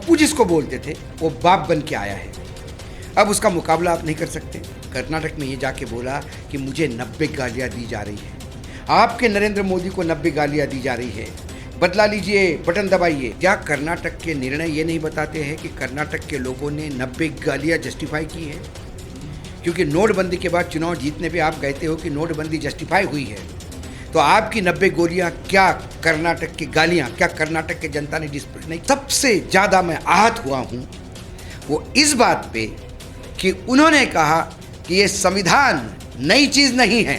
पप्पू जिसको बोलते थे वो बाप बन के आया है। अब उसका मुकाबला आप नहीं कर सकते। कर्नाटक में ये जाके बोला कि मुझे 90 गालियाँ दी जा रही है, आपके नरेंद्र मोदी को 90 गालियाँ दी जा रही है, बदला लीजिए, बटन दबाइए। क्या कर्नाटक के निर्णय ये नहीं बताते हैं कि कर्नाटक के लोगों ने 90 गालियाँ जस्टिफाई की है? क्योंकि नोटबंदी के बाद चुनाव जीतने पे आप कहते हो कि नोटबंदी जस्टिफाई हुई है, तो आपकी 90 गोलियां क्या कर्नाटक की गालियां, क्या कर्नाटक के जनता ने डिस्प्ले नहीं? सबसे ज़्यादा मैं आहत हुआ हूँ वो इस बात पे कि उन्होंने कहा कि ये संविधान नई चीज़ नहीं है,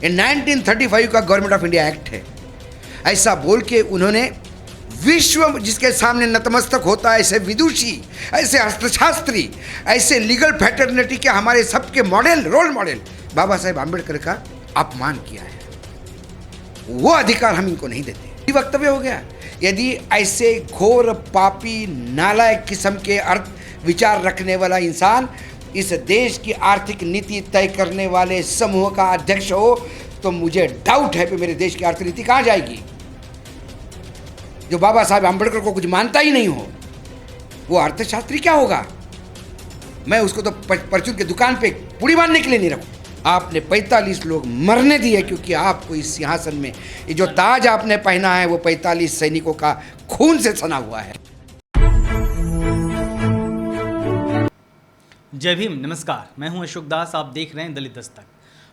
ये 1935 का गवर्नमेंट ऑफ इंडिया एक्ट है। ऐसा बोल के उन्होंने विश्व जिसके सामने नतमस्तक होता है, ऐसे विदुषी, ऐसे अर्थशास्त्री, ऐसे लीगल फैटर्निटी के हमारे सबके model, role model Baba Saheb Ambedkar का अपमान किया है। वो अधिकार हम इनको नहीं देते। ये वक्तव्य हो गया। यदि ऐसे घोर पापी नालायक किस्म के अर्थ विचार रखने वाला इंसान इस देश की आर्थिक नीति तय करने वाले समूह का अध्यक्ष हो तो मुझे डाउट है कि मेरे देश की आर्थिक नीति कहाँ जाएगी। जो बाबा साहब आम्बेडकर को कुछ मानता ही नहीं हो वो अर्थशास्त्री क्या होगा? मैं उसको तो परचून की दुकान पे पूड़ी मारने के लिए नहीं रखूँ। आपने 45 लोग मरने दिए क्योंकि आपको इस सिंहासन में ये जो ताज आपने पहना है वो 45 सैनिकों का खून से सना हुआ है। जय भीम, नमस्कार। मैं हूं अशोक दास, आप देख रहे हैं दलित दस्तक।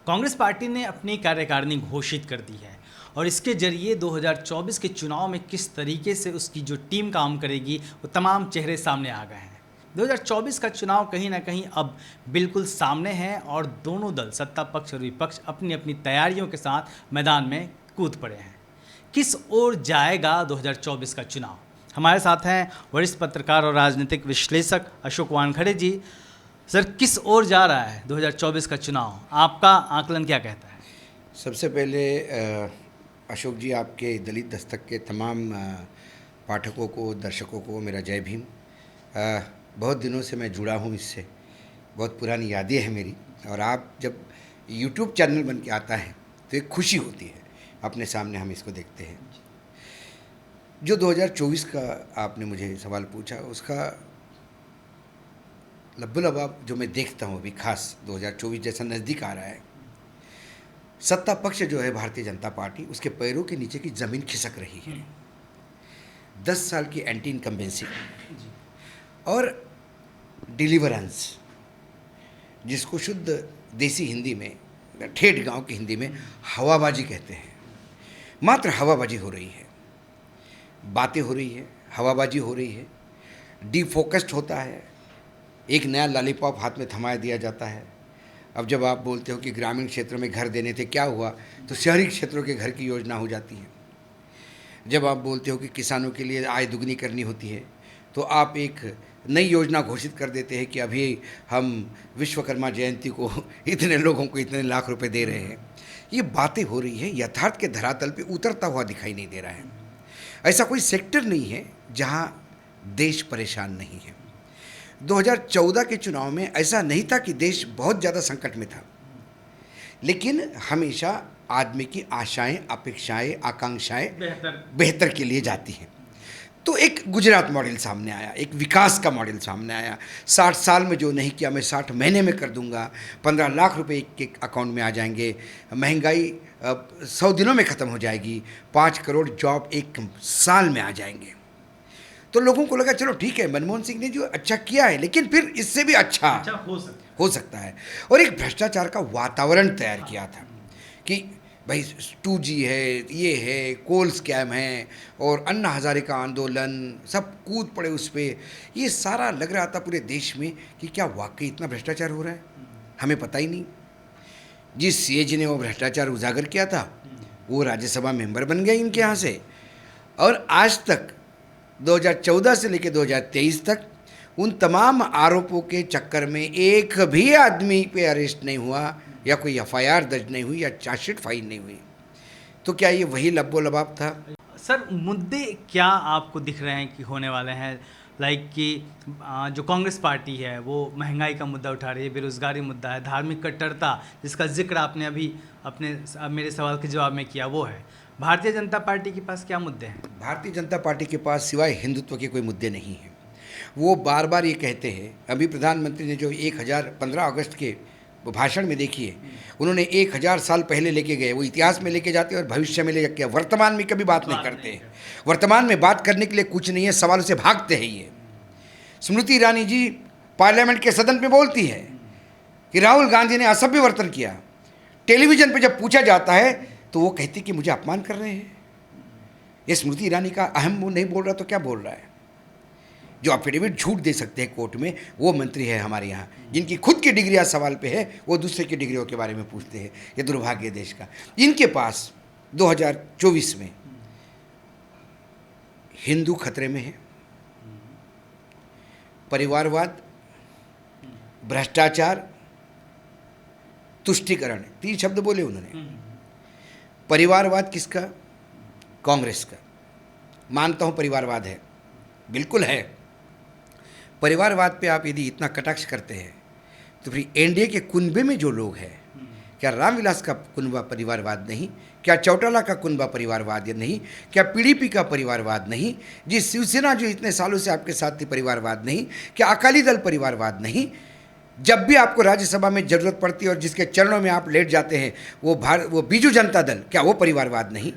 कांग्रेस पार्टी ने अपनी कार्यकारिणी घोषित कर दी है और इसके जरिए 2024 के चुनाव में किस तरीके से उसकी जो टीम काम करेगी वो तमाम चेहरे सामने आ गए हैं। 2024 का चुनाव कहीं ना कहीं अब बिल्कुल सामने है और दोनों दल, सत्ता पक्ष और विपक्ष, अपनी अपनी तैयारियों के साथ मैदान में कूद पड़े हैं। किस ओर जाएगा 2024 का चुनाव? हमारे साथ हैं वरिष्ठ पत्रकार और राजनीतिक विश्लेषक अशोक वानखड़े जी। सर, किस ओर जा रहा है 2024 का चुनाव? आपका आकलन क्या कहता है? सबसे पहले अशोक जी, आपके दलित दस्तक के तमाम पाठकों को, दर्शकों को मेरा जय भीम। बहुत दिनों से मैं जुड़ा हूँ इससे, बहुत पुरानी यादें हैं मेरी। और आप जब YouTube चैनल बन के आता है तो एक खुशी होती है, अपने सामने हम इसको देखते हैं। जो 2024 का आपने मुझे सवाल पूछा, उसका लब्बो-लबाब जो मैं देखता हूँ अभी, खास 2024 जैसा नज़दीक आ रहा है, सत्ता पक्ष जो है भारतीय जनता पार्टी, उसके पैरों के नीचे की ज़मीन खिसक रही है। 10 साल की एंटी इनकम्बेंसी और डिलीवरेंस, जिसको शुद्ध देसी हिंदी में, ठेठ गांव की हिंदी में हवाबाजी कहते हैं। मात्र हवाबाजी हो रही है, बातें हो रही है, हवाबाजी हो रही है, डिफोकस्ड होता है, एक नया लॉलीपॉप हाथ में थमाया दिया जाता है। अब जब आप बोलते हो कि ग्रामीण क्षेत्रों में घर देने थे, क्या हुआ? तो शहरी क्षेत्रों के घर की योजना हो जाती है। जब आप बोलते हो कि किसानों के लिए आय दुगनी करनी होती है तो आप एक नई योजना घोषित कर देते हैं कि अभी हम विश्वकर्मा जयंती को इतने लोगों को इतने लाख रुपए दे रहे हैं। ये बातें हो रही है, यथार्थ के धरातल पे उतरता हुआ दिखाई नहीं दे रहा है। ऐसा कोई सेक्टर नहीं है जहां देश परेशान नहीं है। 2014 के चुनाव में ऐसा नहीं था कि देश बहुत ज़्यादा संकट में था, लेकिन हमेशा आदमी की आशाएं, अपेक्षाएं, आकांक्षाएं बेहतर के लिए जाती हैं। तो एक गुजरात मॉडल सामने आया, एक विकास का मॉडल सामने आया। 60 साल में जो नहीं किया मैं 60 महीने में कर दूंगा, 15 लाख रुपए एक अकाउंट में आ जाएंगे, महंगाई 100 दिनों में ख़त्म हो जाएगी, 5 करोड़ जॉब एक साल में आ जाएंगे। तो लोगों को लगा चलो ठीक है, मनमोहन सिंह ने जो अच्छा किया है, लेकिन फिर इससे भी अच्छा हो सकता है। और एक भ्रष्टाचार का वातावरण तैयार किया था कि भाई 2G है, ये है, कोल स्कैम है और अन्ना हजारे का आंदोलन, सब कूद पड़े उस पर। ये सारा लग रहा था पूरे देश में कि क्या वाकई इतना भ्रष्टाचार हो रहा है, हमें पता ही नहीं। जिस CAG ने वो भ्रष्टाचार उजागर किया था वो राज्यसभा मेंबर बन गए इनके यहाँ से, और आज तक 2014 से लेकर 2023 तक उन तमाम आरोपों के चक्कर में एक भी आदमी पे अरेस्ट नहीं हुआ या कोई FIR दर्ज नहीं हुई या चार्जशीट फाइल नहीं हुई। तो क्या ये वही लब्बो लबाब था? सर, मुद्दे क्या आपको दिख रहे हैं कि होने वाले हैं? लाइक कि जो कांग्रेस पार्टी है वो महंगाई का मुद्दा उठा रही है, बेरोजगारी मुद्दा है, धार्मिक कट्टरता जिसका जिक्र आपने अभी मेरे सवाल के जवाब में किया, वो है। भारतीय जनता पार्टी के पास क्या मुद्दे हैं? भारतीय जनता पार्टी के पास सिवाय हिंदुत्व के कोई मुद्दे नहीं हैं। वो बार बार ये कहते हैं, अभी प्रधानमंत्री ने जो 15 अगस्त के भाषण में देखिए, उन्होंने 1000 साल पहले लेके गए, वो इतिहास में लेके जाते हैं और भविष्य में लेके गए, वर्तमान में कभी बात नहीं करते हैं। वर्तमान में बात करने के लिए कुछ नहीं है, सवालों से भागते हैं ये। स्मृति ईरानी जी पार्लियामेंट के सदन में बोलती है कि राहुल गांधी ने असभ्य वर्तन किया। टेलीविजन पे जब पूछा जाता है तो वो कहती कि मुझे अपमान कर रहे हैं। ये स्मृति ईरानी का अहम वो नहीं बोल रहा तो क्या बोल रहा है? जो एफिडेविट झूठ दे सकते हैं कोर्ट में, वो मंत्री है हमारे यहाँ, जिनकी खुद की डिग्रियाँ सवाल पे है, वो दूसरे की डिग्रियों के बारे में पूछते हैं। ये दुर्भाग्य देश का। इनके पास 2024 में हिंदू खतरे में है, परिवारवाद, भ्रष्टाचार, तुष्टीकरण, 3 शब्द बोले उन्होंने। परिवारवाद किसका? कांग्रेस का। मानता हूं परिवारवाद है, बिल्कुल है। परिवारवाद पे आप यदि इतना कटाक्ष करते हैं तो फिर एनडीए के कुनबे में जो लोग हैं, क्या रामविलास का कुनबा परिवारवाद नहीं? क्या चौटाला का कुनबा परिवारवाद नहीं? क्या पीडीपी का परिवारवाद नहीं? जी शिवसेना जो इतने सालों से आपके साथ थी, परिवारवाद नहीं? क्या अकाली दल परिवारवाद नहीं? जब भी आपको राज्यसभा में जरूरत पड़ती है और जिसके चरणों में आप लेट जाते हैं, वो बीजू जनता दल, क्या वो परिवारवाद नहीं?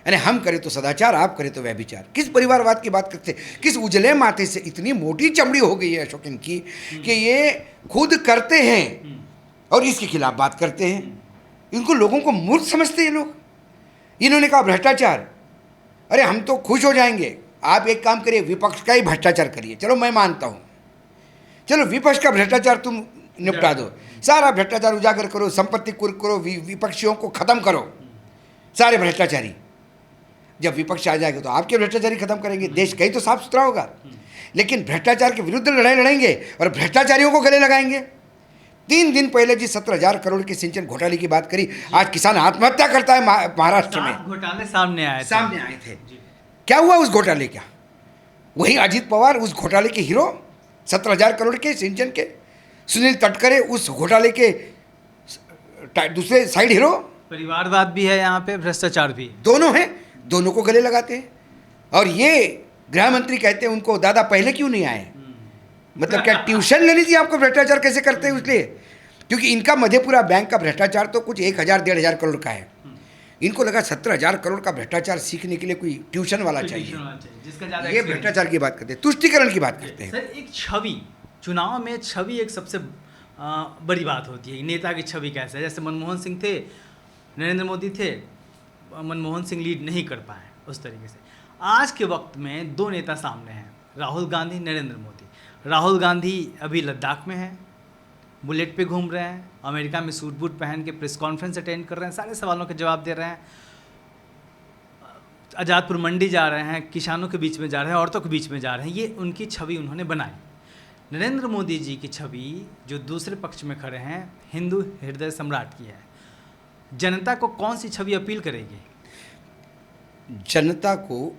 यानी हम करें तो सदाचार, आप करें तो व्यभिचार। किस परिवारवाद की बात करते हैं? किस उजले माथे से इतनी मोटी चमड़ी हो गई है अशोक इनकी कि ये खुद करते हैं और इसके खिलाफ बात करते हैं। इनको लोगों को मूर्ख समझते हैं लोग। इन्होंने कहा भ्रष्टाचार, अरे हम तो खुश हो जाएंगे, आप एक काम करिए, विपक्ष का ही भ्रष्टाचार करिए। चलो मैं मानता हूँ, चलो विपक्ष का भ्रष्टाचार तुम निपटा दो, सारा भ्रष्टाचार उजागर करो, संपत्ति कुर्क करो, विपक्षियों को खत्म करो, सारे भ्रष्टाचारी। जब विपक्ष आ जाएगा तो आपके भ्रष्टाचारी खत्म करेंगे, देश कहीं तो साफ सुथरा होगा। लेकिन भ्रष्टाचार के विरुद्ध लड़ाई लड़ेंगे और भ्रष्टाचारियों को गले लगाएंगे। 3 दिन पहले जी 17,000 करोड़ के सिंचन घोटाले की बात करी, आज किसान आत्महत्या करता है महाराष्ट्र में। घोटाले सामने आए थे। क्या हुआ उस घोटाले का? वही अजीत पवार उस घोटाले के हीरो, 17,000 करोड़ के सिंचन के। सुनील तटकरे उस घोटाले के दूसरे साइड हीरो। परिवारवाद भी है यहाँ पे, भ्रष्टाचार भी, दोनों हैं, दोनों को गले लगाते हैं। और ये गृह मंत्री कहते हैं उनको, दादा पहले क्यों नहीं आए? मतलब क्या ट्यूशन लेनी थी आपको भ्रष्टाचार कैसे करते हैं? इसलिए क्योंकि इनका मधेपुरा बैंक का भ्रष्टाचार तो कुछ 1,000-1,500 करोड़ का है। इनको लगा 17,000 करोड़ का भ्रष्टाचार सीखने के लिए कोई ट्यूशन वाला चाहिए। ये भ्रष्टाचार की बात करते हैं, तुष्टीकरण की बात करते हैं। सर एक छवि, चुनाव में छवि एक सबसे बड़ी बात होती है। नेता की छवि कैसे है? जैसे मनमोहन सिंह थे, नरेंद्र मोदी थे, मनमोहन सिंह लीड नहीं कर पाए उस तरीके से। आज के वक्त में 2 नेता सामने हैं, राहुल गांधी, नरेंद्र मोदी। राहुल गांधी अभी लद्दाख में हैं, बुलेट पे घूम रहे हैं, अमेरिका में सूट बूट पहन के प्रेस कॉन्फ्रेंस अटेंड कर रहे हैं, सारे सवालों के जवाब दे रहे हैं, आज़ादपुर मंडी जा रहे हैं, किसानों के बीच में जा रहे हैं, औरतों के बीच में जा रहे हैं। ये उनकी छवि उन्होंने बनाई। नरेंद्र मोदी जी की छवि जो दूसरे पक्ष में खड़े हैं, हिंदू हृदय सम्राट की है। जनता को कौन सी छवि अपील करेगी? जनता को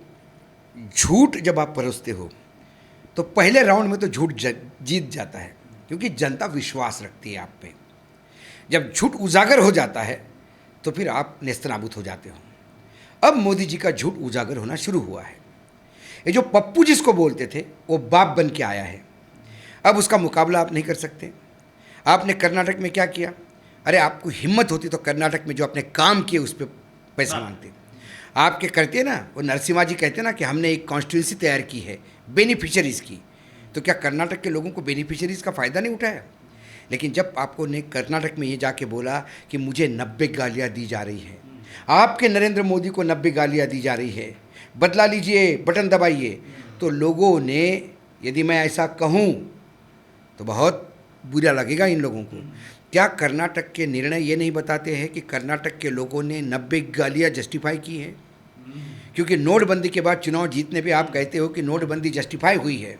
झूठ जब आप परोसते हो तो पहले राउंड में तो झूठ जीत जाता है, क्योंकि जनता विश्वास रखती है आप पे। जब झूठ उजागर हो जाता है तो फिर आप नेस्तनाबूद हो जाते हो। अब मोदी जी का झूठ उजागर होना शुरू हुआ है। ये जो पप्पू जिसको बोलते थे वो बाप बन के आया है। अब उसका मुकाबला आप नहीं कर सकते। आपने कर्नाटक में क्या किया? अरे आपको हिम्मत होती तो कर्नाटक में जो अपने काम किए उस पर पैसा मांगते। आपके करते ना, वो नरसिम्हा जी कहते ना कि हमने एक कॉन्स्टिट्यूंसी तैयार की है बेनिफिशरीज़ की, तो क्या कर्नाटक के लोगों को बेनिफिशरीज़ का फ़ायदा नहीं उठाया? लेकिन जब आपको ने कर्नाटक में ये जाके बोला कि मुझे 90 गालियाँ दी जा रही है, आपके नरेंद्र मोदी को 90 गालियाँ दी जा रही है, बदला लीजिए, बटन दबाइए, तो लोगों ने, यदि मैं ऐसा कहूँ तो बहुत बुरा लगेगा इन लोगों को। क्या कर्नाटक के निर्णय ये नहीं बताते हैं कि कर्नाटक के लोगों ने 90 गालियाँ जस्टिफाई की है? क्योंकि नोटबंदी के बाद चुनाव जीतने पे आप कहते हो कि नोटबंदी जस्टिफाई हुई है,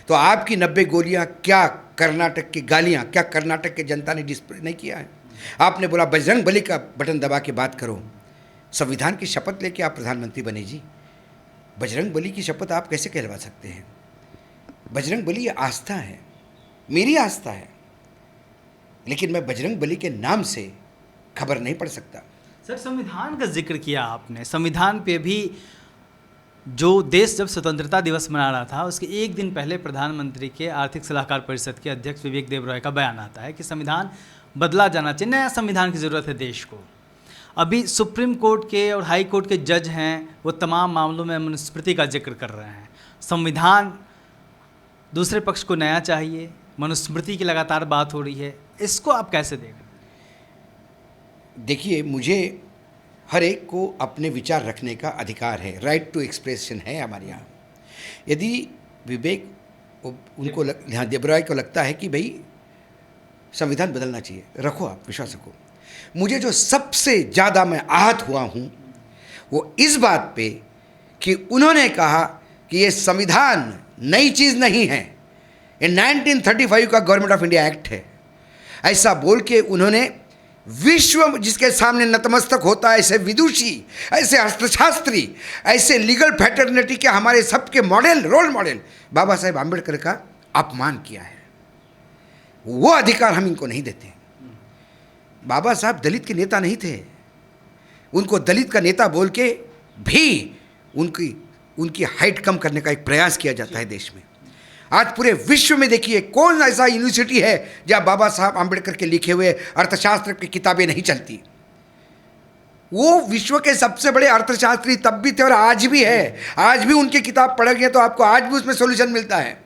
तो आपकी 90 गोलियाँ क्या कर्नाटक की गालियाँ क्या कर्नाटक के जनता ने डिस्प्ले नहीं किया है? आपने बोला बजरंग बली का बटन दबा के बात करो, संविधान की शपथ लेके आप प्रधानमंत्री बने जी। बजरंग बली की शपथ आप कैसे कहलवा सकते हैं? बजरंग बली ये आस्था है, मेरी आस्था है, लेकिन मैं बजरंग बली के नाम से खबर नहीं पढ़ सकता। सर संविधान का जिक्र किया आपने, संविधान पे भी जो देश जब स्वतंत्रता दिवस मना रहा था उसके एक दिन पहले प्रधानमंत्री के आर्थिक सलाहकार परिषद के अध्यक्ष विवेक देबरॉय का बयान आता है कि संविधान बदला जाना चाहिए, नया संविधान की ज़रूरत है देश को। अभी सुप्रीम कोर्ट के और हाई कोर्ट के जज हैं, वो तमाम मामलों में मनुस्मृति का जिक्र कर रहे हैं। संविधान दूसरे पक्ष को नया चाहिए, मनुस्मृति की लगातार बात हो रही है, इसको आप कैसे देख रहे हैं? देखिए, मुझे हर एक को अपने विचार रखने का अधिकार है, राइट टू एक्सप्रेशन है हमारे यहाँ। यदि विवेक उनको यहाँ देबरॉय को लगता है कि भाई संविधान बदलना चाहिए, रखो, आप विश्वास रखो। मुझे जो सबसे ज़्यादा मैं आहत हुआ हूँ वो इस बात पे कि उन्होंने कहा कि ये संविधान नई चीज़ नहीं है, ये 1935 का गवर्नमेंट ऑफ इंडिया एक्ट है। ऐसा बोल के उन्होंने विश्व जिसके सामने नतमस्तक होता है, ऐसे विदुषी, ऐसे अर्थशास्त्री, ऐसे लीगल फैटर्निटी के हमारे सबके model, role model Baba Saheb Ambedkar का अपमान किया है। वो अधिकार हम इनको नहीं देते। बाबा साहब दलित के नेता नहीं थे, उनको दलित का नेता बोल के भी उनकी हाइट कम करने का एक प्रयास किया जाता है देश में। आज पूरे विश्व में देखिए कौन ऐसा यूनिवर्सिटी है जहाँ बाबा साहब आम्बेडकर के लिखे हुए अर्थशास्त्र की किताबें नहीं चलती। वो विश्व के सबसे बड़े अर्थशास्त्री तब भी थे और आज भी है। आज भी उनकी किताब पढ़ोगे तो आपको आज भी उसमें सॉल्यूशन मिलता है।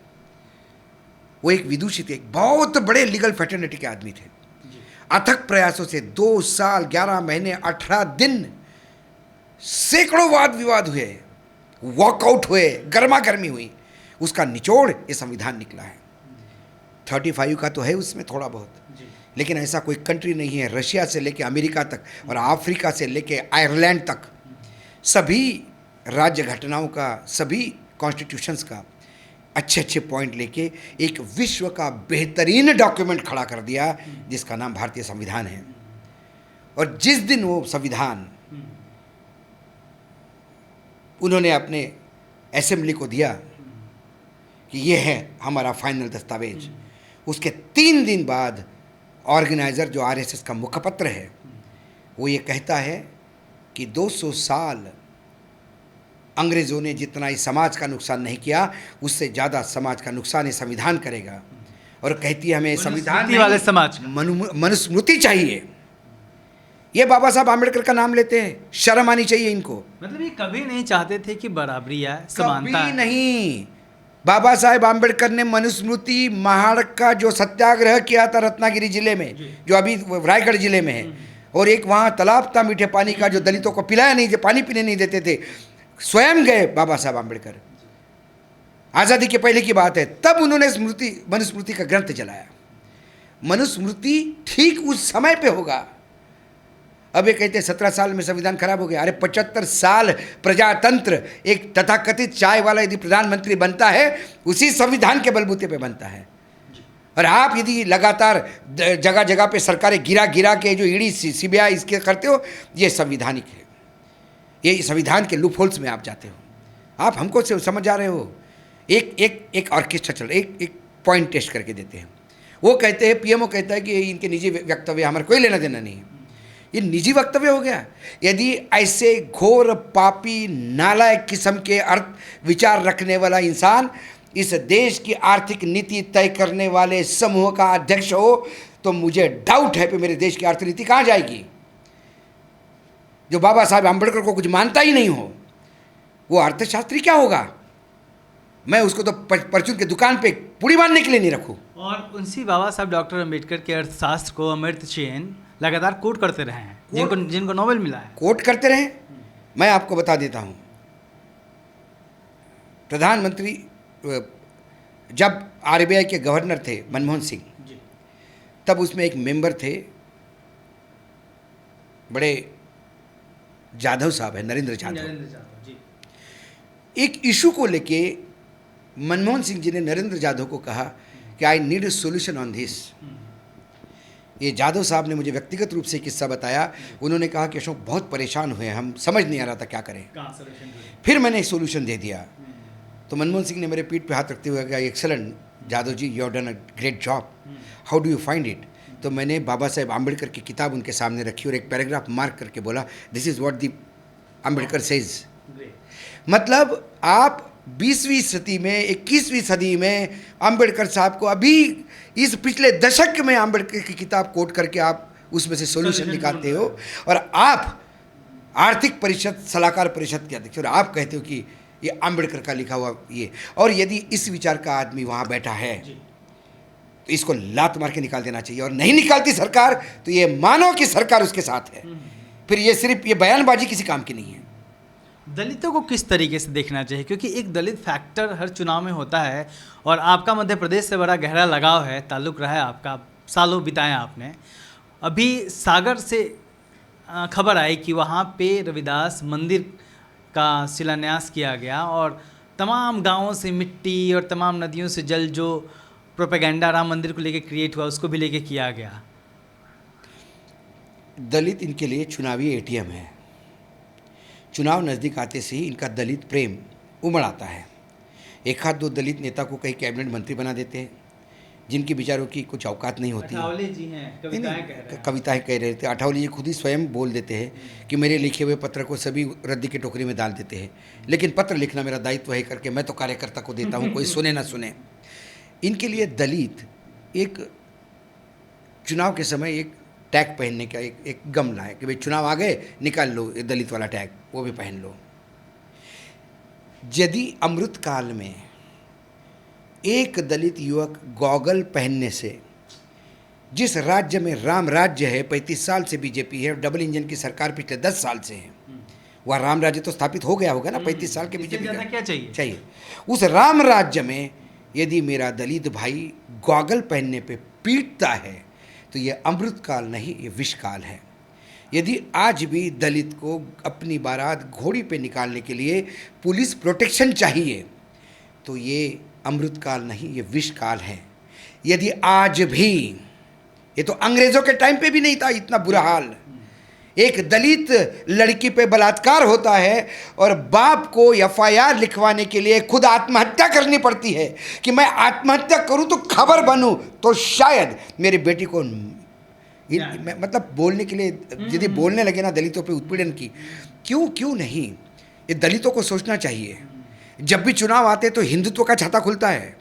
वो एक विदुषी थे, एक बहुत बड़े लीगल फैटर्निटी के आदमी थे। अथक प्रयासों से 2 साल 11 महीने 18 दिन सैकड़ों वाद विवाद हुए, वॉकआउट हुए, गर्मा गर्मी हुई, उसका निचोड़ ये संविधान निकला है। 35 का तो है उसमें थोड़ा बहुत, लेकिन ऐसा कोई कंट्री नहीं है, रशिया से लेके अमेरिका तक और अफ्रीका से लेके आयरलैंड तक सभी राज्य घटनाओं का, सभी कॉन्स्टिट्यूशंस का अच्छे अच्छे पॉइंट लेके एक विश्व का बेहतरीन डॉक्यूमेंट खड़ा कर दिया जिसका नाम भारतीय संविधान है। और जिस दिन वो संविधान उन्होंने अपने असेंबली को दिया कि ये है हमारा फाइनल दस्तावेज, उसके 3 दिन बाद ऑर्गेनाइज़र जो आरएसएस का मुखपत्र है वो ये कहता है कि 200 साल अंग्रेज़ों ने जितना इस समाज का नुकसान नहीं किया उससे ज़्यादा समाज का नुकसान ये संविधान करेगा। और कहती है हमें संविधान वाले समाज मनुस्मृति चाहिए। ये बाबा साहब आम्बेडकर का नाम लेते हैं, शर्म आनी चाहिए इनको। मतलब ये कभी नहीं चाहते थे कि बराबरी है, समानता कभी नहीं। बाबा साहेब आम्बेडकर ने मनुस्मृति महाड़क का जो सत्याग्रह किया था रत्नागिरी जिले में, जो अभी रायगढ़ जिले में है, और एक वहाँ तालाब था मीठे पानी का जो दलितों को पिलाया नहीं, पानी पीने नहीं देते थे, स्वयं गए बाबा साहब आम्बेडकर। आज़ादी के पहले की बात है, तब उन्होंने मनुस्मृति का ग्रंथ जलाया। मनुस्मृति ठीक उस समय पे होगा। अब ये कहते हैं 17 साल में संविधान खराब हो गया। अरे 75 साल प्रजातंत्र, एक तथाकथित चाय वाला यदि प्रधानमंत्री बनता है उसी संविधान के बलबूते पे बनता है। और आप यदि लगातार जगह जगह पे सरकारें गिरा के जो ईडी सीबीआई इसके करते हो, ये संविधानिक है, ये संविधान के लूप होल्स में आप जाते हो। आप हमको समझ जा रहे हो। एक ऑर्केस्ट्रा चल, एक पॉइंट टेस्ट करके देते हैं। वो कहते हैं, पीएमओ कहता है कि इनके निजी वक्तव्य हमारा कोई लेना देना नहीं है। ये निजी वक्तव्य हो गया। यदि ऐसे घोर पापी नालायक किस्म के अर्थ विचार रखने वाला इंसान इस देश की आर्थिक नीति तय करने वाले समूह का अध्यक्ष हो तो मुझे डाउट है कि मेरे देश की आर्थिक नीति कहाँ जाएगी। जो बाबा साहब आम्बेडकर को कुछ मानता ही नहीं हो वो अर्थशास्त्री क्या होगा। मैं उसको तो परचून की दुकान पे पूड़ी बांधने के लिए नहीं रखूँ। और उनसी बाबा साहब डॉक्टर अम्बेडकर के अर्थशास्त्र को अमर्त्य सेन लगातार कोट करते रहे हैं, जिनको नोबेल मिला है। कोट करते रहे। मैं आपको बता देता हूँ, प्रधानमंत्री जब आरबीआई के गवर्नर थे मनमोहन सिंह, तब उसमें एक मेंबर थे बड़े जाधव साहब है, नरेंद्र जाधव। एक इशू को लेके मनमोहन सिंह जी ने नरेंद्र जाधव को कहा कि I need a solution on this. ये जाधव साहब ने मुझे व्यक्तिगत रूप से किस्सा बताया। उन्होंने कहा कि अशोक बहुत परेशान हुए, हम समझ नहीं आ रहा था क्या करें। फिर मैंने एक सोल्यूशन दे दिया। तो मनमोहन सिंह ने मेरे पीठ पे हाथ रखते हुए कहा, excellent Jadhav ji, you have done a great job, how do you find it. तो मैंने बाबा साहेब आम्बेडकर की किताब उनके सामने रखी और एक पैराग्राफ मार्क करके बोला, this is what the Ambedkar says. मतलब आप 20वीं सदी में 21वीं सदी में अंबेडकर साहब को अभी इस पिछले दशक में अंबेडकर की किताब कोट करके आप उसमें से सॉल्यूशन निकालते हो, और आप आर्थिक परिषद सलाहकार परिषद के अध्यक्ष और आप कहते हो कि ये अंबेडकर का लिखा हुआ ये, और यदि इस विचार का आदमी वहाँ बैठा है तो इसको लात मार के निकाल देना चाहिए, और नहीं निकालती सरकार तो ये मानो कि सरकार उसके साथ है। फिर ये सिर्फ ये बयानबाजी किसी काम की नहीं है। दलितों को किस तरीके से देखना चाहिए, क्योंकि एक दलित फैक्टर हर चुनाव में होता है, और आपका मध्य प्रदेश से बड़ा गहरा लगाव है, ताल्लुक़ रहा है आपका, सालों बिताया आपने। अभी सागर से खबर आई कि वहाँ पे रविदास मंदिर का शिलान्यास किया गया, और तमाम गांवों से मिट्टी और तमाम नदियों से जल, जो प्रोपेगेंडा राम मंदिर को लेके क्रिएट हुआ, उसको भी लेके किया गया। दलित इनके लिए चुनावी एटीएम है। चुनाव नज़दीक आते से ही इनका दलित प्रेम उमड़ आता है। एक हाथ दो दलित नेता को कहीं कैबिनेट मंत्री बना देते हैं, जिनकी बेचारों की कुछ औकात नहीं होती। अठावले जी हैं, कविताएं कह रहे थे। अठावले जी खुद ही स्वयं बोल देते हैं कि मेरे लिखे हुए पत्र को सभी रद्दी की टोकरी में डाल देते हैं, लेकिन पत्र लिखना मेरा दायित्व है करके मैं तो कार्यकर्ता को देता हूँ, कोई सुने ना सुने। इनके लिए दलित एक चुनाव के समय एक टैग पहनने का एक गमला है कि भाई चुनाव आ गए, निकाल लो ये दलित वाला टैग, वो भी पहन लो। यदि अमृत काल में एक दलित युवक गॉगल पहनने से, जिस राज्य में राम राज्य है, 35 साल से बीजेपी है, डबल इंजन की सरकार पिछले 10 साल से है, वह राम राज्य तो स्थापित हो गया होगा ना 35 साल के बीजेपी का। क्या चाहिए? उस राम राज्य में यदि मेरा दलित भाई गॉगल पहनने पे पीटता है तो ये अमृत काल नहीं, ये विष काल है। यदि आज भी दलित को अपनी बारात घोड़ी पे निकालने के लिए पुलिस प्रोटेक्शन चाहिए तो ये अमृत काल नहीं, ये विष काल है। यदि आज भी, ये तो अंग्रेज़ों के टाइम पे भी नहीं था इतना बुरा हाल, एक दलित लड़की पे बलात्कार होता है और बाप को एफआईआर लिखवाने के लिए खुद आत्महत्या करनी पड़ती है कि मैं आत्महत्या करूं तो खबर बनूं, तो शायद मेरी बेटी को मतलब बोलने के लिए यदि बोलने लगे ना दलितों पे उत्पीड़न की, क्यों नहीं, ये दलितों को सोचना चाहिए। जब भी चुनाव आते तो हिंदुत्व का छाता खुलता है,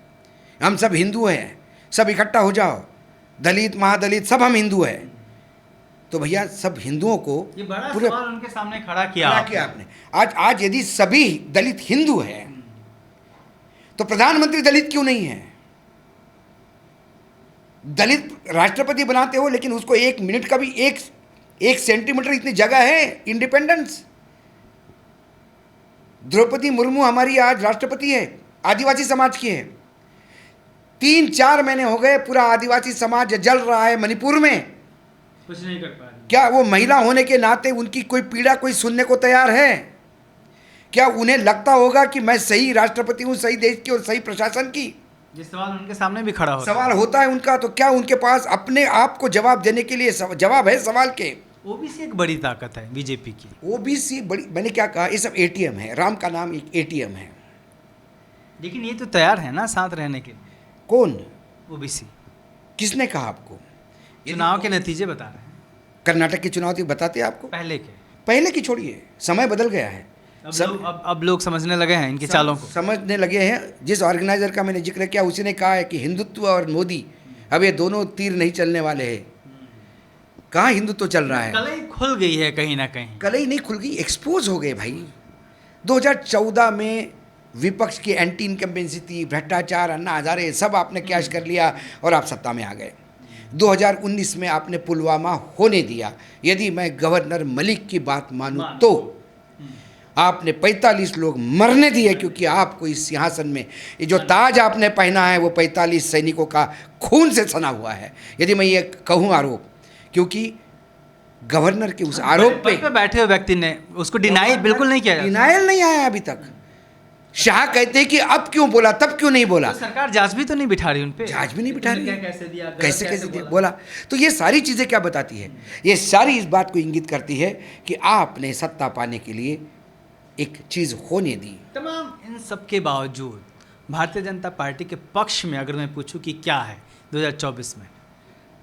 हम सब हिंदू हैं, सब इकट्ठा हो जाओ, दलित महादलित सब हम हिंदू हैं। तो भैया सब हिंदुओं को ये बड़ा सवाल उनके सामने खड़ा किया आपने। आज यदि सभी दलित हिंदू हैं तो प्रधानमंत्री दलित क्यों नहीं है? दलित राष्ट्रपति बनाते हो लेकिन उसको 1 मिनट का भी एक सेंटीमीटर इतनी जगह है इंडिपेंडेंस। द्रौपदी मुर्मू हमारी आज राष्ट्रपति है, आदिवासी समाज की है। 3-4 महीने हो गए पूरा आदिवासी समाज जल रहा है मणिपुर में, कुछ नहीं कर पा रही। क्या वो महिला होने के नाते उनकी कोई पीड़ा कोई सुनने को तैयार है? क्या उन्हें लगता होगा कि मैं सही राष्ट्रपति हूँ, सही देश की और सही प्रशासन की? ये सवाल उनके सामने भी खड़ा होता सवाल होता है उनका, तो क्या उनके पास अपने आप को जवाब देने के लिए जवाब है सवाल के? ओबीसी एक बड़ी ताकत है बीजेपी की। ओबीसी बड़ी, मैंने क्या कहा, ये सब एटीएम है, राम का नाम एक एटीएम है। लेकिन ये तो तैयार है ना साथ रहने के। कौन? ओबीसी। किसने किसने कहा आपको? चुनाव के नतीजे बता रहे हैं। कर्नाटक के चुनाव तो बताते आपको, पहले की छोड़िए, समय बदल गया है। अब लोग समझने लगे हैं इनकी चालों को, समझने लगे हैं। जिस ऑर्गेनाइजर का मैंने जिक्र किया उसी ने कहा है कि हिंदुत्व और मोदी अब ये दोनों तीर नहीं चलने वाले हैं। कहाँ हिंदुत्व चल रहा है? कलई खुल गई है कहीं ना कहीं। कलई नहीं खुल गई, एक्सपोज हो गए भाई। 2014 में विपक्ष की एंटी इनकम्बेंसी थी, भ्रष्टाचार, अन्ना हजारे, सब आपने कैश कर लिया और आप सत्ता में आ गए। 2019 में आपने पुलवामा होने दिया। यदि मैं गवर्नर मलिक की बात मानूं तो आपने 45 लोग मरने दिए, क्योंकि आपको इस सिंहासन में ये जो ताज आपने पहना है वो 45 सैनिकों का खून से सना हुआ है। यदि मैं ये कहूँ आरोप, क्योंकि गवर्नर के उस आरोप पे बैठे हुए व्यक्ति ने उसको डिनाई बिल्कुल नहीं किया, डिनायल नहीं आया अभी तक। शाह कहते हैं कि अब क्यों बोला, तब क्यों नहीं बोला? तो सरकार जांच भी तो नहीं बिठा रही उन पे, जांच भी नहीं बिठा रही, कैसे दिया, कैसे बोला। तो ये सारी चीज़ें क्या बताती है? ये सारी इस बात को इंगित करती है कि आपने सत्ता पाने के लिए एक चीज़ होने दी। तमाम इन सब के बावजूद भारतीय जनता पार्टी के पक्ष में अगर मैं पूछूं कि क्या है 2024 में?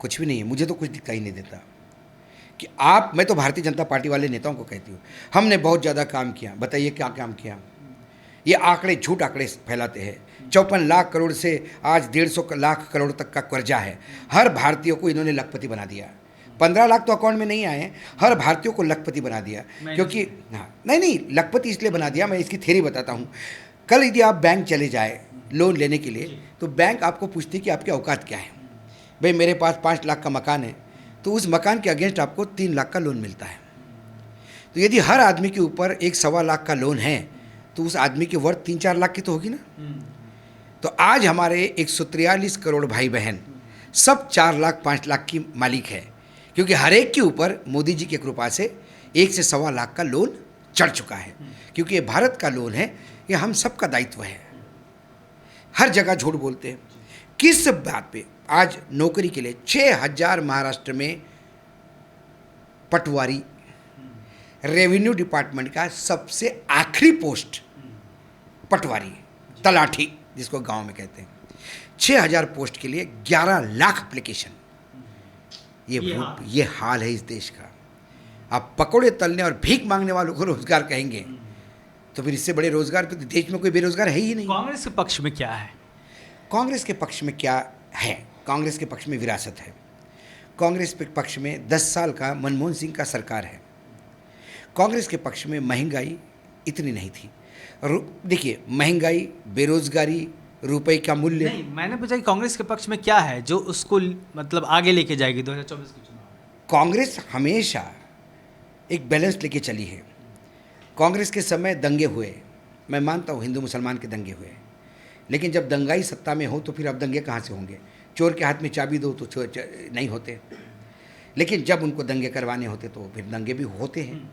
कुछ भी नहीं है, मुझे तो कुछ दिखाई नहीं देता कि मैं तो भारतीय जनता पार्टी वाले नेताओं को कहती हूँ, हमने बहुत ज़्यादा काम किया। बताइए क्या काम किया? ये आंकड़े झूठ आंकड़े फैलाते हैं। 54 लाख करोड़ से आज 150 लाख करोड़ तक का कर्जा है। हर भारतीय को इन्होंने लखपति बना दिया। 15 लाख तो अकाउंट में नहीं आए, हर भारतीयों को लखपति बना दिया। क्योंकि हाँ, नहीं लखपति इसलिए बना दिया, मैं इसकी थ्योरी बताता हूँ। कल यदि आप बैंक चले जाए लोन लेने के लिए, तो बैंक आपको पूछती है कि आपकी औकात क्या है। भाई मेरे पास 5 लाख का मकान है, तो उस मकान के अगेंस्ट आपको 3 लाख का लोन मिलता है। तो यदि हर आदमी के ऊपर 1.25 लाख का लोन है, तो उस आदमी की वर्थ 3-4 लाख की तो होगी ना। तो आज हमारे 143 करोड़ भाई बहन सब 4 लाख 5 लाख की मालिक है, क्योंकि हर एक के ऊपर मोदी जी की कृपा से 1 से 1.25 लाख का लोन चढ़ चुका है। क्योंकि ये भारत का लोन है, ये हम सबका दायित्व है। हर जगह झूठ बोलते हैं। किस बात पे? आज नौकरी के लिए 6000 महाराष्ट्र में पटवारी, रेवेन्यू डिपार्टमेंट का सबसे आखिरी पोस्ट पटवारी, तलाठी जिसको गांव में कहते हैं। 6000 पोस्ट के लिए 11 लाख एप्लीकेशन। ये हाल है इस देश का। आप पकौड़े तलने और भीख मांगने वालों को रोजगार कहेंगे, तो फिर इससे बड़े रोजगार तो देश में कोई बेरोजगार है ही नहीं। कांग्रेस के पक्ष में क्या है? कांग्रेस के पक्ष में क्या है? कांग्रेस के पक्ष में विरासत है। कांग्रेस के पक्ष में 10 साल का मनमोहन सिंह का सरकार है। कांग्रेस के पक्ष में महंगाई इतनी नहीं थी। देखिए, महंगाई, बेरोजगारी, रुपए का मूल्य। नहीं, मैंने पूछा कि कांग्रेस के पक्ष में क्या है जो उसको मतलब आगे लेके जाएगी 2024 के चुनाव? कांग्रेस हमेशा एक बैलेंस लेके चली है। कांग्रेस के समय दंगे हुए, मैं मानता हूँ हिंदू मुसलमान के दंगे हुए, लेकिन जब दंगाई सत्ता में हो तो फिर अब दंगे कहाँ से होंगे? चोर के हाथ में चाबी दो तो नहीं होते। लेकिन जब उनको दंगे करवाने होते तो फिर दंगे भी होते हैं।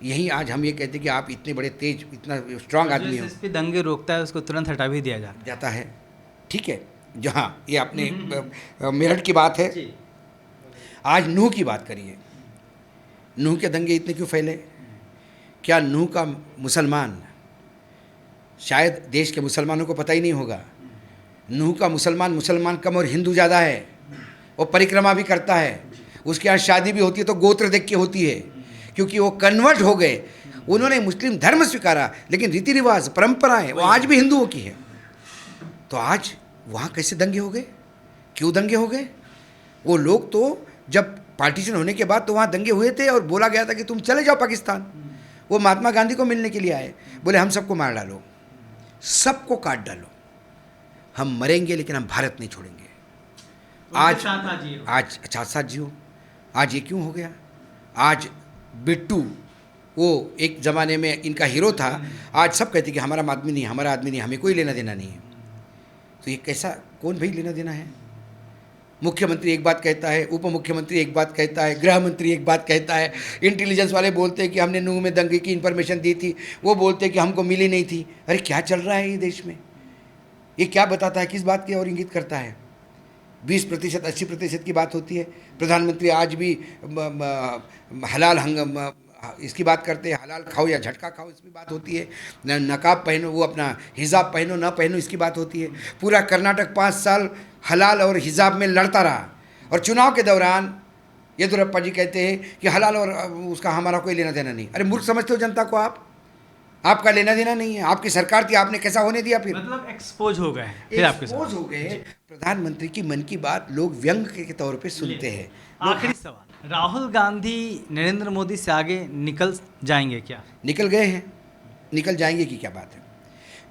यही आज हम ये कहते हैं कि आप इतने बड़े तेज, इतना स्ट्रांग आदमी हो, जिस पे दंगे रोकता है उसको तुरंत हटा भी दिया जाता है। ठीक है, जहाँ ये आपने मेरठ की बात है, आज नूह की बात करिए। नूह के दंगे इतने क्यों फैले? क्या नूह का मुसलमान, शायद देश के मुसलमानों को पता ही नहीं होगा, नूह का मुसलमान कम और हिंदू ज़्यादा है। वो परिक्रमा भी करता है, उसके यहाँ शादी भी होती है तो गोत्र देख के होती है, क्योंकि वो कन्वर्ट हो गए। उन्होंने मुस्लिम धर्म स्वीकारा, लेकिन रीति रिवाज, परंपराएं वो आज भी हिंदुओं की है। तो आज वहाँ कैसे दंगे हो गए? क्यों दंगे हो गए? वो लोग तो जब पार्टीशन होने के बाद तो वहाँ दंगे हुए थे और बोला गया था कि तुम चले जाओ पाकिस्तान। वो महात्मा गांधी को मिलने के लिए आए, बोले हम सबको मार डालो, सबको काट डालो, हम मरेंगे लेकिन हम भारत नहीं छोड़ेंगे। आज साथ साथ जियो। आज ये क्यों हो गया? आज बिट्टू, वो एक ज़माने में इनका हीरो था, आज सब कहते कि हमारा आदमी नहीं, हमारा आदमी नहीं, हमें कोई लेना देना नहीं है। तो ये कैसा, कौन भाई लेना देना है? मुख्यमंत्री एक बात कहता है, उप मुख्यमंत्री एक बात कहता है, गृह मंत्री एक बात कहता है, इंटेलिजेंस वाले बोलते हैं कि हमने नूह में दंगे की इन्फॉर्मेशन दी थी, वो बोलते हैं कि हमको मिली नहीं थी। अरे क्या चल रहा है ये देश में? ये क्या बताता है, किस बात की और इंगित करता है? 20%, 80% की बात होती है। प्रधानमंत्री आज भी हलाल इसकी बात करते हैं, हलाल खाओ या झटका खाओ इसकी बात होती है। नकाब पहनो, वो अपना हिजाब पहनो ना पहनो इसकी बात होती है। पूरा कर्नाटक 5 साल हलाल और हिजाब में लड़ता रहा, और चुनाव के दौरान येदियुरप्पा जी कहते हैं कि हलाल और उसका हमारा कोई लेना देना नहीं। अरे मूर्ख समझते हो जनता को आप? आपका लेना देना नहीं है, आपकी सरकार थी, आपने कैसा होने दिया? फिर मतलब एक्सपोज हो गए, एक्सपोज हो गए। प्रधानमंत्री की मन की बात लोग व्यंग के तौर पे सुनते हैं। आखिरी सवाल, राहुल गांधी नरेंद्र मोदी से आगे निकल जाएंगे क्या? निकल गए हैं, निकल जाएंगे की क्या बात है?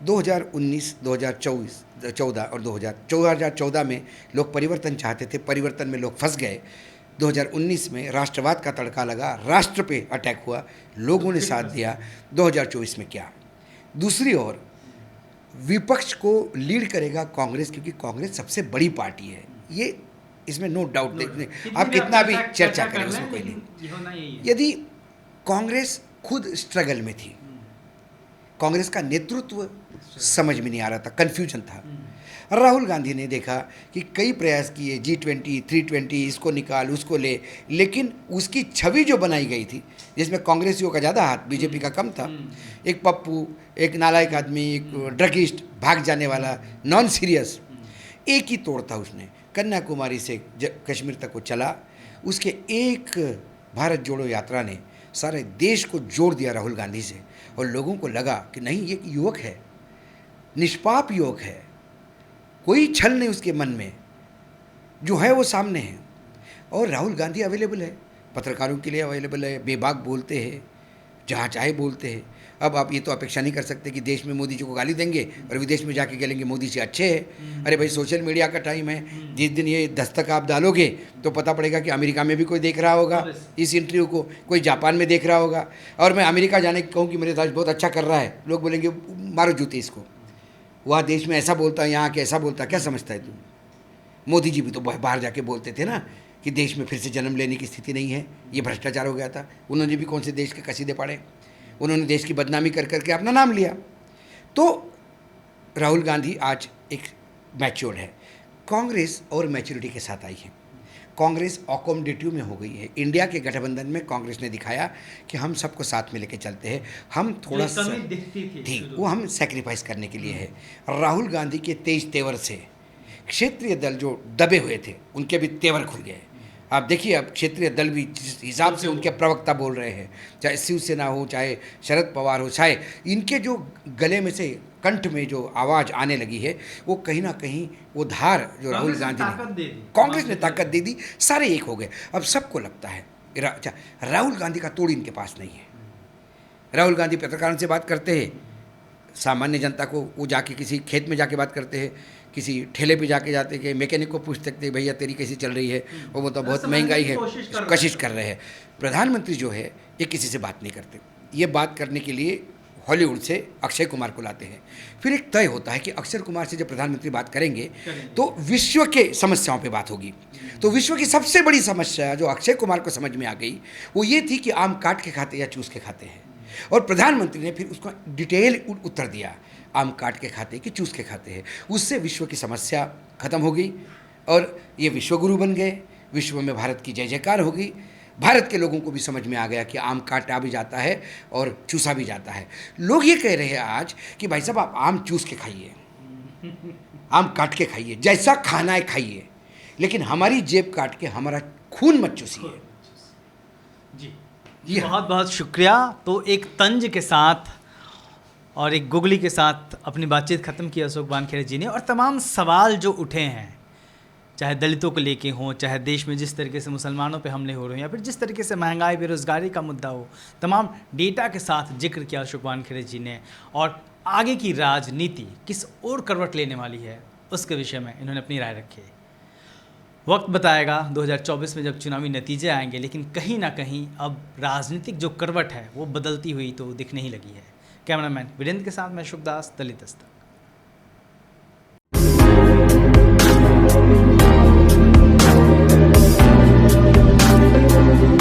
2019, 2014 और 2014 में लोग परिवर्तन चाहते थे, परिवर्तन में लोग फंस गए। 2019 में राष्ट्रवाद का तड़का लगा, राष्ट्र पे अटैक हुआ, लोगों ने साथ दिया। 2024 में क्या? दूसरी ओर विपक्ष को लीड करेगा कांग्रेस, क्योंकि कांग्रेस सबसे बड़ी पार्टी है। ये इसमें नो डाउट। देखने आप कितना भी चर्चा करें उसमें कोई नहीं। यदि कांग्रेस खुद स्ट्रगल में थी, कांग्रेस का नेतृत्व समझ में नहीं आ रहा था, कन्फ्यूजन था। राहुल गांधी ने देखा कि कई प्रयास किए, G20, 320, इसको निकाल उसको ले, लेकिन उसकी छवि जो बनाई गई थी, जिसमें कांग्रेसियों का ज़्यादा हाथ, बीजेपी का कम था, एक पप्पू, एक नालायक आदमी, एक ड्रगिस्ट, भाग जाने वाला, नॉन सीरियस, एक ही तोड़ था उसने। कन्याकुमारी से कश्मीर तक को चला। उसके एक भारत जोड़ो यात्रा ने सारे देश को जोड़ दिया राहुल गांधी से, और लोगों को लगा कि नहीं, ये युवक है, निष्पाप युवक है, कोई छल नहीं उसके मन में, जो है वो सामने है। और राहुल गांधी अवेलेबल है, पत्रकारों के लिए अवेलेबल है, बेबाक बोलते हैं, जहाँ चाहे बोलते हैं। अब आप ये तो अपेक्षा नहीं कर सकते कि देश में मोदी जी को गाली देंगे और विदेश में जाके कहेंगे मोदी जी अच्छे हैं। अरे भाई, सोशल मीडिया का टाइम है, जिस दिन ये दस्तक आप डालोगे तो पता पड़ेगा कि अमेरिका में भी कोई देख रहा होगा इस इंटरव्यू को, कोई जापान में देख रहा होगा। और मैं अमेरिका जाने की कहूँ कि मेरे देश बहुत अच्छा कर रहा है, लोग बोलेंगे मारो जूते इसको, वहाँ देश में ऐसा बोलता है, यहाँ के ऐसा बोलता है, क्या समझता है तू? मोदी जी भी तो बाहर जाके बोलते थे ना कि देश में फिर से जन्म लेने की स्थिति नहीं है, ये भ्रष्टाचार हो गया था। उन्होंने भी कौन से देश के कसीदे पढ़े, उन्होंने देश की बदनामी कर करके अपना नाम लिया। तो राहुल गांधी आज एक मैच्योर्ड है। कांग्रेस और मैच्योरिटी के साथ आई है। कांग्रेस अकोमोडेटिव में हो गई है। इंडिया के गठबंधन में कांग्रेस ने दिखाया कि हम सबको साथ में लेके चलते हैं, हम थोड़ा सा ठीक, वो हम सेक्रीफाइस करने के लिए है। राहुल गांधी के तेज तेवर से क्षेत्रीय दल जो दबे हुए थे उनके भी तेवर खुल गए। आप देखिए, अब क्षेत्रीय दल भी जिस हिसाब से उनके प्रवक्ता बोल रहे हैं, चाहे शिवसेना हो, चाहे शरद पवार हो, चाहे इनके जो गले में से, कंठ में जो आवाज़ आने लगी है, वो कहीं ना कहीं वो धार जो राहुल गांधी ने, कांग्रेस ने ताकत दे दी, सारे एक हो गए। अब सबको लगता है अच्छा, राहुल गांधी का तोड़ इनके पास नहीं है। राहुल गांधी पत्रकारों से बात करते हैं, सामान्य जनता को वो जाके किसी खेत में जाके बात करते हैं, किसी ठेले पे जाते कि मैकेनिक को पूछ सकते भैया तेरी कैसी चल रही है, वो बोलता बहुत महंगाई है, कोशिश कर रहे हैं। प्रधानमंत्री जो है ये किसी से बात नहीं करते, ये बात करने के लिए हॉलीवुड से अक्षय कुमार को लाते हैं। फिर एक तय होता है कि अक्षय कुमार से जब प्रधानमंत्री बात करेंगे तो विश्व के समस्याओं पे बात होगी। तो विश्व की सबसे बड़ी समस्या जो अक्षय कुमार को समझ में आ गई वो ये थी कि आम काट के खाते या चूस के खाते हैं, और प्रधानमंत्री ने फिर उसका डिटेल उत्तर दिया, आम काट के खाते कि चूस के खाते हैं। उससे विश्व की समस्या खत्म हो गई और ये विश्वगुरु बन गए। विश्व में भारत की जय जयकार हो गई। भारत के लोगों को भी समझ में आ गया कि आम काटा भी जाता है और चूसा भी जाता है। लोग ये कह रहे हैं आज कि भाई साहब आप आम चूस के खाइए, आम काट के खाइए, जैसा खाना है खाइए, लेकिन हमारी जेब काट के हमारा खून मत चूसिए। जी बहुत बहुत शुक्रिया। तो एक तंज के साथ और एक गुगली के साथ अपनी बातचीत ख़त्म की अशोक वानखेड़े जी ने, और तमाम सवाल जो उठे हैं, चाहे दलितों को लेके हों, चाहे देश में जिस तरीके से मुसलमानों पे हमले हो रहे हैं, या फिर जिस तरीके से महंगाई बेरोज़गारी का मुद्दा हो, तमाम डेटा के साथ जिक्र किया अशोक वानखेड़े जी ने। और आगे की राजनीति किस और करवट लेने वाली है उसके विषय में इन्होंने अपनी राय रखी है। वक्त बताएगा 2024 में जब चुनावी नतीजे आएंगे, लेकिन कहीं ना कहीं अब राजनीतिक जो करवट है वो बदलती हुई तो दिखने ही लगी है। कैमरामैन वीरेंद्र के साथ मैं शुभदास, दलित दस्तक।